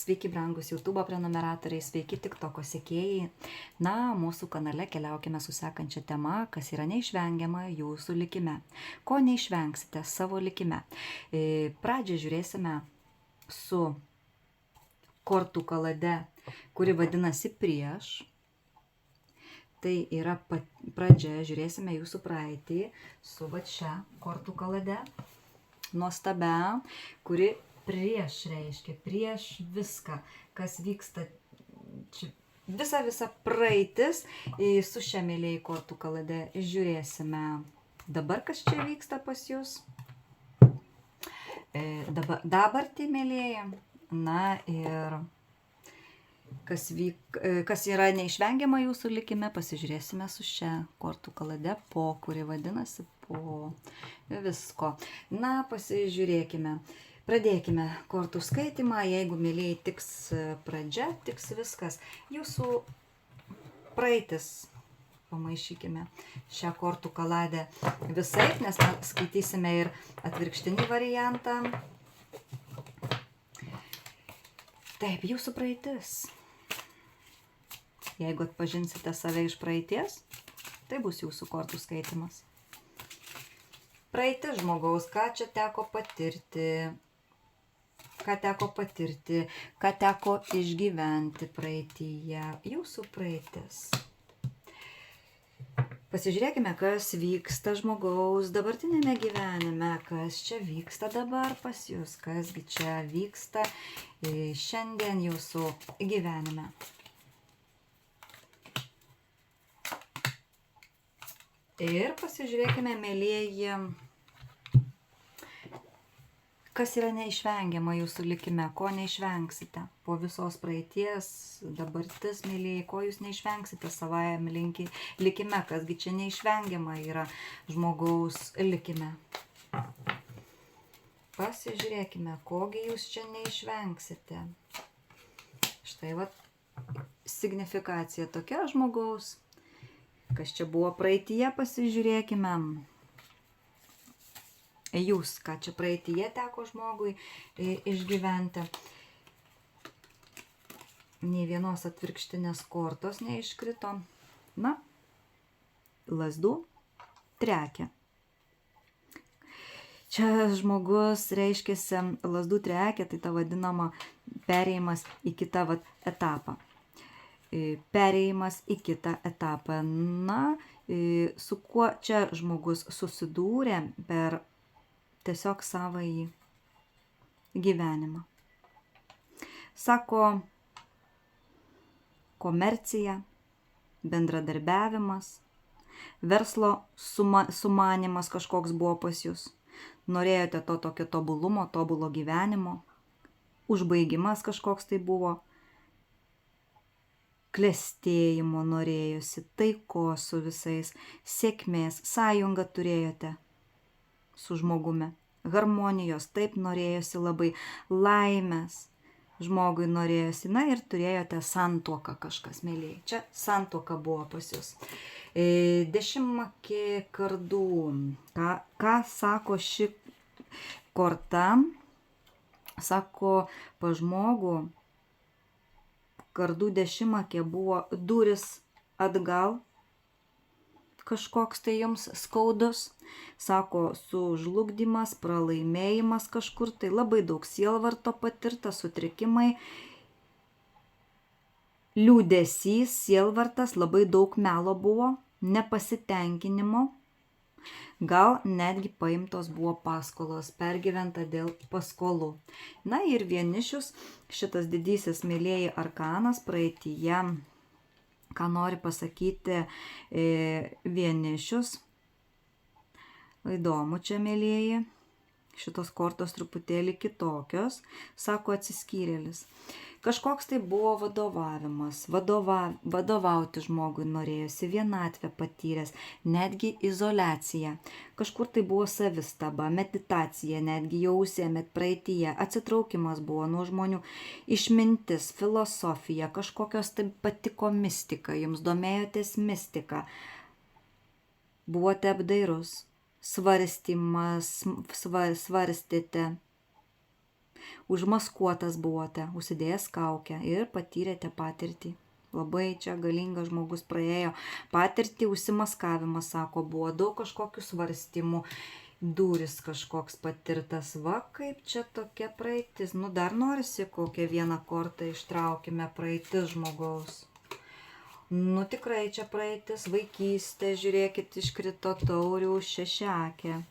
Sveiki, brangus YouTube prenumeratoriai, sveiki TikToko sekėjai. Na, mūsų kanale keliaukime su sekančia tema, kas yra neišvengiama jūsų likime. Ko neišvengsite savo likime. Pradžią žiūrėsime su kortų kalade, kuri vadinasi prieš. Tai yra pradžia, žiūrėsime jūsų praeitį su va čia kortų kalade. Nuostabia, kuri prieš reiškia, prieš viską, kas vyksta, visa praeitis. Su šia mėlėjai kortų kalade žiūrėsime dabar, kas čia vyksta pas jūs. Dabartį mėlėjai. Na ir kas yra neišvengiama jūsų likime, pasižiūrėsime su šia kortų kalade, kuri vadinasi po visko. Na, pasižiūrėkime. Pradėkime kortų skaitimą. Jeigu mėlėjai tiks pradžia, tiks viskas. Jūsų praeitis. Pamaišykime šią kortų kaladę visai, nes mes skaitysime ir atvirkštinį variantą. Taip, jūsų praeitis. Jeigu atpažinsite save iš praeities, tai bus jūsų kortų skaitimas. Praeitis žmogaus, ką čia teko patirti, ką teko išgyventi praeityje, jūsų praeitis. Pasižiūrėkime, kas vyksta žmogaus dabartinėme gyvenime, kas čia vyksta dabar pas jūs, kasgi čia vyksta šiandien jūsų gyvenime. Ir pasižiūrėkime, mėlieji, kas yra neišvengiama jūsų likime, ko neišvengsite. Po visos praeities, dabartis, mėlieji, ko jūs neišvengsite savajame likime, kasgi čia neišvengiama yra žmogaus likime. Pasižiūrėkime, kogi jūs čia neišvengsite. Štai va, signifikacija tokia žmogaus. Kas čia buvo praeityje, pasižiūrėkime. Jūs, ką čia praeityje teko žmogui išgyventi. Nei vienos atvirkštinės kortos neiškrito. Na, lazdų trekė. Čia žmogus reiškiasi lazdų trekė, tai ta vadinama perėjimas į kitą etapą. Perėjimas į kitą etapą. Na, su kuo čia žmogus susidūrė per tiesiog savąjį gyvenimą. Sako, komercija, bendradarbiavimas, verslo sumanymas kažkoks buvo pas jūs. Norėjote to tokio tobulumo, tobulo gyvenimo, užbaigimas kažkoks tai buvo. Klestėjimo norėjosi, taiko su visais, sėkmės, sąjungą turėjote su žmogumi, harmonijos, taip norėjosi labai, laimės žmogui norėjosi, na ir turėjote santuoką kažkas, mėlėjai. Čia santuoka buvo pas jūs. Dešimtakė kardų. Ką sako ši korta? Sako, pa žmogų kardų dešimtakė buvo durys atgal, kažkoks tai jums skaudus, sako, sužlugdymas, pralaimėjimas kažkur, tai labai daug sielvarto patirta, sutrikimai, liūdesys, sielvartas, labai daug melo buvo, nepasitenkinimo, gal netgi paimtos buvo paskolos, pergyventa dėl paskolų. Na ir vienišius, šitas didysis mėlėjai arkanas praeityje, ką nori pasakyti vienišius. Įdomu čia, mėlėjai, šitos kortos truputėlį kitokios, sako atsiskyrėlis. Kažkoks tai buvo vadovavimas, vadovauti žmogui norėjosi, vienatvę patyręs, netgi izoliacija. Kažkur tai buvo savistaba, meditacija, netgi jau užsiėmėt praeityje, atsitraukimas buvo nuo žmonių, išmintis, filosofija, kažkokios tai patiko mistika, jums domėjotės mistika, buvote apdairus, svarstėte, Užmaskuotas buvote, užsidėjęs kaukę ir patyrėte patirtį. Labai čia galingas žmogus praėjo patirtį, užsimaskavimas, sako, buvo daug kažkokių svarstymų, dūris kažkoks patirtas, va kaip čia tokia praeitis. Nu dar norisi kokią vieną kortą ištraukime, praeitis žmogaus. Nu tikrai čia praeitis, vaikystė, žiūrėkit, iškrito taurių šešiakė.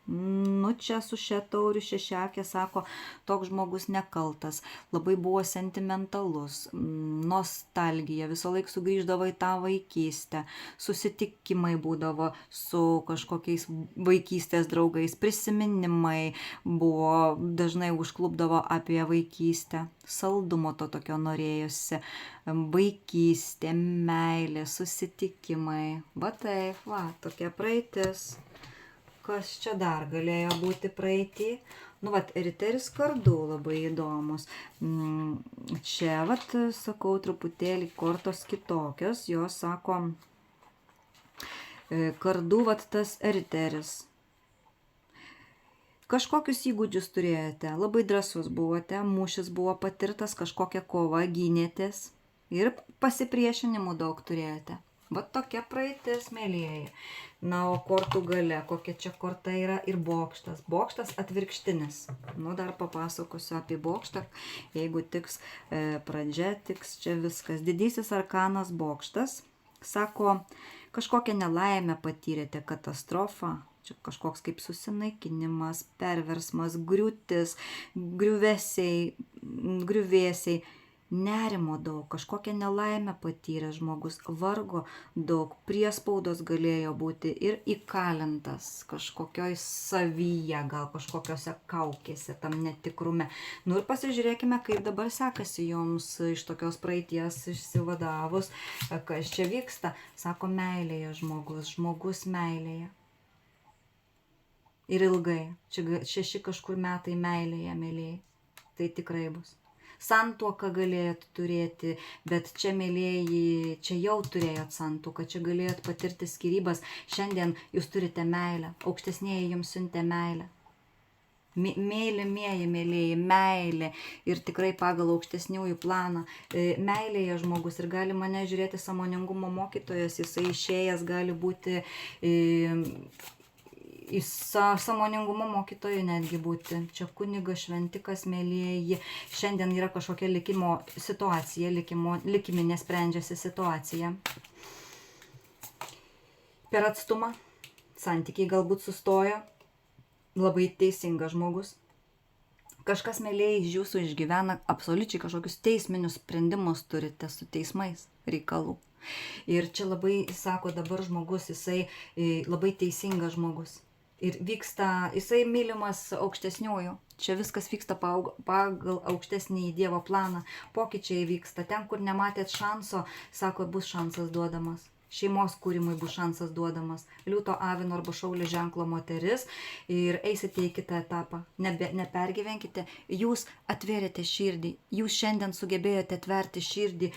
Nu čia su šia taurių šešiakė, sako, toks žmogus nekaltas, labai buvo sentimentalus, nostalgija, visą laiką sugrįždavo į tą vaikystę, susitikimai būdavo su kažkokiais vaikystės draugais, prisiminimai buvo, dažnai užklupdavo apie vaikystę, saldumo to tokio norėjusi, vaikystė, meilė, susitikimai, va taip, va, tokia praeitis. Kas čia dar galėjo būti praeitį? Nu, vat, riteris kardų labai įdomus. Čia, vat, sakau, truputėlį kortos kitokios. Jos sako, kardų, vat, tas riteris. Kažkokius įgūdžius turėjote, labai drąsus buvote, mūšis buvo patirtas, kažkokia kova, gynėtės ir pasipriešinimų daug turėjote. Va tokia praeitis, mėlyjeji. Na, o kortų gale, kokia čia korta yra ir bokštas. Bokštas atvirkštinis. Nu, dar papasakosiu apie bokštą. Jeigu tiks pradžia, tiks čia viskas. Didysis arkanas bokštas. Sako, kažkokią nelaimę patyrėte, katastrofą. Čia kažkoks kaip susinaikinimas, perversmas, griūtis, griuvėsiai. Nerimo daug, kažkokią nelaimę patyrė žmogus, vargo daug, priespaudos galėjo būti ir įkalintas kažkokioj savyje, gal kažkokiose kaukėse, tam netikrume. Nu ir pasižiūrėkime, kaip dabar sekasi jums iš tokios praeities išsivadavus, kas čia vyksta. Sako, meilėje žmogus meilėje. Ir ilgai, čia 6 kažkur metai meilėje, mėlyjei, tai tikrai bus. Santuoką galėjot turėti, bet čia, mėlyjeji, čia jau turėjot santuoką, čia galėjot patirti skyrybas, šiandien jūs turite meilę, aukštesnieji jums siuntė meilę. Mylimieji, mėlyjeji, meilė ir tikrai pagal aukštesniųjų planą. Meilėje žmogus ir gali mane žiūrėti sąmoningumo mokytojas, jisai išėjęs gali būti į sąmoningumo mokytojų netgi būti. Čia kunigas, šventikas, mėlyjeji. Šiandien yra kažkokia likimo situacija, likiminė sprendžiasi situacija. Per atstumą santykiai galbūt sustojo. Labai teisingas žmogus. Kažkas, mėlyjeji, iš jūsų išgyvena absoliučiai kažkokius teisminius sprendimus turite su teismais reikalų. Ir čia labai, sako, dabar žmogus, jisai labai teisingas žmogus. Ir vyksta, jisai mylimas aukštesniųjų. Čia viskas vyksta pagal aukštesnį Dievo planą. Pokyčiai vyksta. Ten, kur nematėt šanso, sako, bus šansas duodamas. Šeimos kūrimui bus šansas duodamas. Liūto, avino arba šaulio ženklo moteris ir eisite į kitą etapą. Nepergyvenkite. Jūs atvėrėte širdį. Jūs šiandien sugebėjote atverti širdį.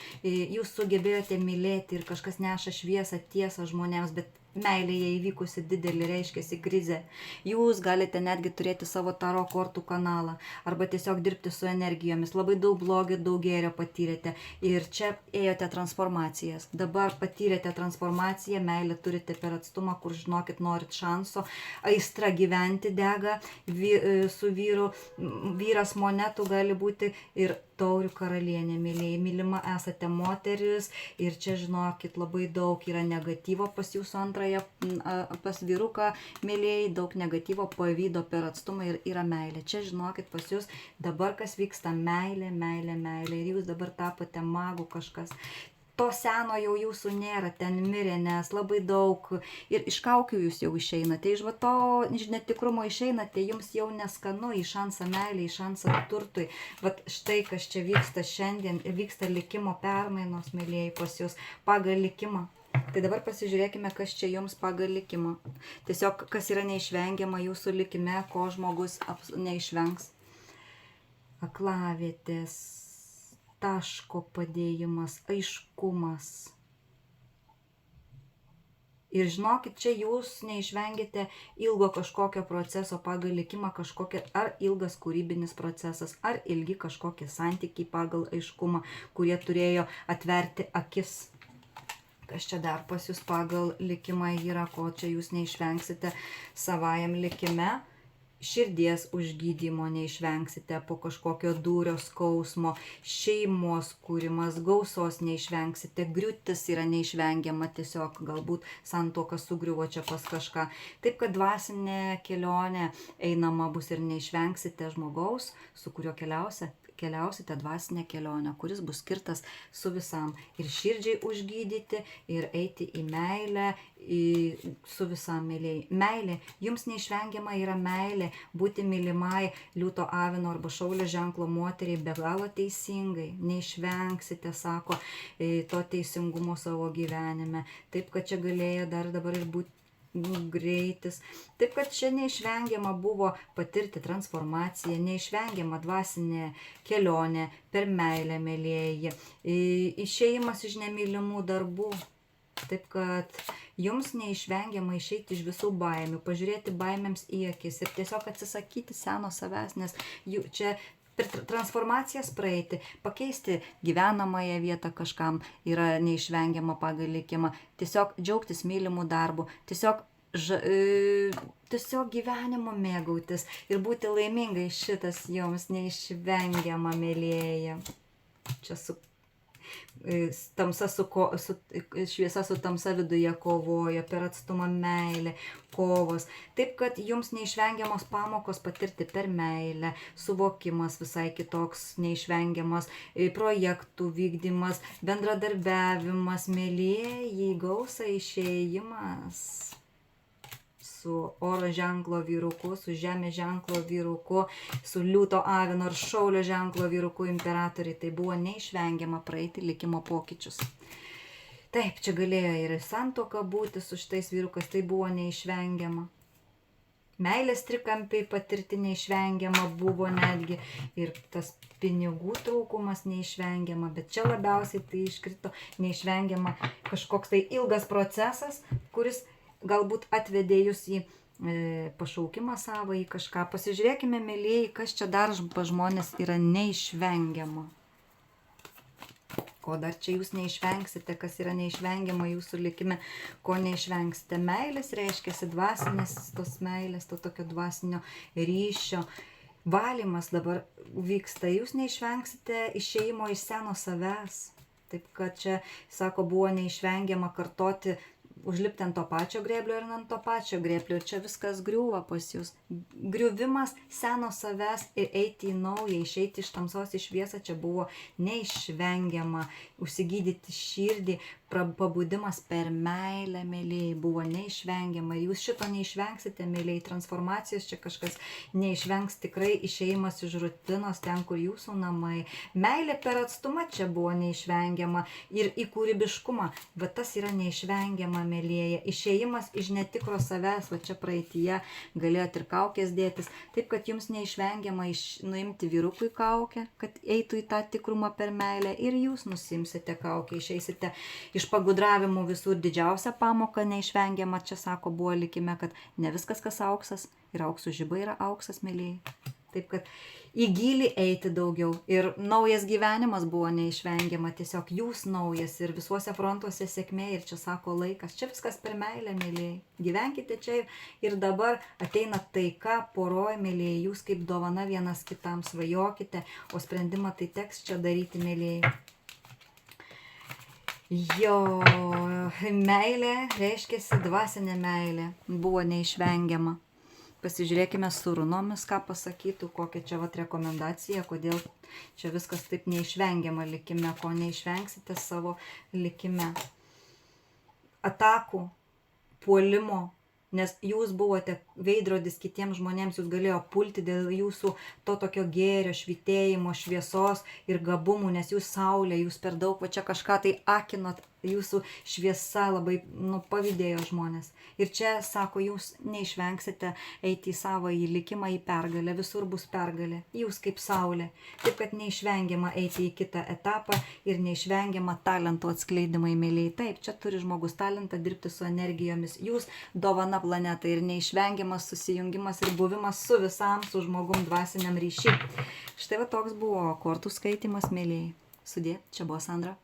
Jūs sugebėjote mylėti ir kažkas neša šviesą, tiesą žmonėms, bet meilėje įvykusi didelį reiškiasi krizė. Jūs galite netgi turėti savo taro kortų kanalą arba tiesiog dirbti su energijomis. Labai daug blogio, daug gėrio patyrėte ir čia ėjote transformacijas. Dabar patyrėte transformaciją, meilę turite per atstumą, kur žinokit, norit šanso. Aistra gyventi dega su vyru. Vyras monetų gali būti ir taurių karalienė, mylėjai. Mylima esate moteris ir čia, žinokit, labai daug yra negatyvo pas jūsų antrąją, pas vyruką, mylėjai, daug negatyvo, pavydo per atstumą ir yra meilė. Čia, žinokit, pas jūs dabar kas vyksta, meilė, meilė, meilė. Ir jūs dabar tapote magų kažkas. To seno jau jūsų nėra, ten mirė, nes labai daug ir iš kaukių jūs jau išeinate, iš to netikrumo išeinate, jums jau neskanu, į šansą meilį, į šansą turtui. Vat štai kas čia vyksta šiandien, vyksta likimo permainos, mėlyjeji, pas jūs pagal likimą. Tai dabar pasižiūrėkime, kas čia jums pagal likimą. Tiesiog, kas yra neišvengiama jūsų likime, ko žmogus neišvengs. Aklavietės. Taško padėjimas, aiškumas. Ir žinokit, čia jūs neišvengite ilgo kažkokio proceso pagal likimą, ar ilgas kūrybinis procesas, ar ilgi kažkokie santykiai pagal aiškumą, kurie turėjo atverti akis. Kas čia dar pas jūs pagal likimą yra, ko čia jūs neišvengsite savajam likime? Širdies užgydymo neišvengsite po kažkokio dūrio skausmo, šeimos kūrimas, gausos neišvengsite, griūtis yra neišvengiama, tiesiog galbūt santuoka sugriuvo čia pas kažką. Taip kad dvasinė kelionė einama bus ir neišvengsite žmogaus, su kuriuo keliausite dvasinę kelionę, kuris bus skirtas su visam. Ir širdžiai užgydyti, ir eiti į meilę, su visam mylėjai. Meilė, jums neišvengiama yra meilė, būti mylimai liūto avino arba šaulio ženklo moteriai be galo teisingai. Neišvengsite, sako, to teisingumo savo gyvenime. Taip, kad čia galėjo dar dabar ir būti greitis. Taip, kad čia neišvengiama buvo patirti transformaciją, neišvengiama dvasinė kelionė per meilę, mylėjai, išėjimas iš nemylimų darbų. Taip, kad jums neišvengiama išeiti iš visų baimių, pažiūrėti baimėms į akis ir tiesiog atsisakyti seno savęs, nes čia per transformacijas praeiti, pakeisti gyvenamąją vietą kažkam yra neišvengiama pagal likimą, tiesiog džiaugtis mylimų darbų, tiesiog gyvenimo mėgautis ir būti laimingai, šitas jums neišvengiama, mylėja. Čia šviesa su tamsa viduje kovoja, per atstumą meilė, kovos. Taip, kad jums neišvengiamos pamokos patirti per meilę, suvokimas visai kitoks neišvengiamas, projektų vykdymas, bendradarbiavimas, mylėjai, gausa išėjimas su oro ženklo vyruku, su žemės ženklo vyruku, su liūto avino ar šaulio ženklo vyruku imperatoriai. Tai buvo neišvengiama praeiti likimo pokyčius. Taip, čia galėjo ir santuoka būti su šitais vyrukas, tai buvo neišvengiama. Meilės trikampiai patirti neišvengiama buvo netgi ir tas pinigų trūkumas neišvengiama, bet čia labiausiai tai iškrito neišvengiama kažkoks tai ilgas procesas, kuris galbūt atvedė jūs į pašaukimą savo, į kažką. Pasižiūrėkime, mylėjai, kas čia dar pas žmonės yra neišvengiama. Ko dar čia jūs neišvengsite, kas yra neišvengiama jūsų likime, ko neišvengsite. Meilės reiškiasi dvasinės, tos meilės, to tokio dvasinio ryšio. Valymas dabar vyksta, jūs neišvengsite išėjimo iš seno savęs. Taip, kad čia, sako, buvo neišvengiama kartoti, užlipti ant to pačio grėblio ir ant to pačio grėblio. Ir čia viskas griūva pas jūs. Griuvimas seno savęs ir eiti į naują, išeiti iš tamsos į šviesą, čia buvo neišvengiama. Užsigydyti širdį, pabudimas per meilę, mylėjai, buvo neišvengiama. Jūs šito neišvengsite, mylėjai. Transformacijos čia kažkas neišvengs, tikrai išėjimas iš rutinos ten, kur jūsų namai. Meilė per atstumą čia buvo neišvengiama. Ir į kūrybiškumą, bet tas yra neišvengiama, mylėjai. Išėjimas iš netikro savęs, va čia praeityje galėjot ir kaukės dėtis. Taip, kad jums neišvengiama nuimti vyrukui kaukę, kad eitų į tą tikrumą per meilę, ir jūs nusimsite kaukę, išeisite iš pagudravimų visur. Didžiausia pamoka neišvengiama, čia sako, buvo likime, kad ne viskas, kas auksas ir auksų žiba yra auksas, mylėjai. Taip, kad į gylį eiti daugiau. Ir naujas gyvenimas buvo neišvengiama, tiesiog jūs naujas ir visuose frontuose sėkmė. Ir čia sako laikas, čia viskas per meilę, mylėjai. Gyvenkite čia ir dabar, ateina taika poroj, mylėjai. Jūs kaip dovana vienas kitam svajokite, o sprendimą tai teks čia daryti, mylėjai. Jo, meilė reiškiasi dvasinė meilė, buvo neišvengiama. Pasižiūrėkime su runomis, ką pasakytų, kokia čia vat rekomendacija, kodėl čia viskas taip neišvengiama likime, ko neišvengsite savo likime. Atakų, puolimo, nes jūs buvote veidrodis kitiems žmonėms, jūs galėjo pulti dėl jūsų to tokio gėrio, švitėjimo, šviesos ir gabumų, nes jūs saulė, jūs per daug va čia kažką tai akinot, jūsų šviesa labai pavydėjo žmonės. Ir čia, sako, jūs neišvengsite eiti į savąjį likimą, į pergalę, visur bus pergalė. Jūs kaip saulė. Taip, kad neišvengiama eiti į kitą etapą ir neišvengiama talento atskleidimai, mėlyjei. Taip, čia turi žmogus talentą dirbti su energijomis. Jūs dovana planetai ir neišvengiamas susijungimas ir buvimas su visam, su žmogum dvasiniam ryšy. Štai va toks buvo kortų skaitimas, mėlyjei. Sudie, čia buvo Sandra.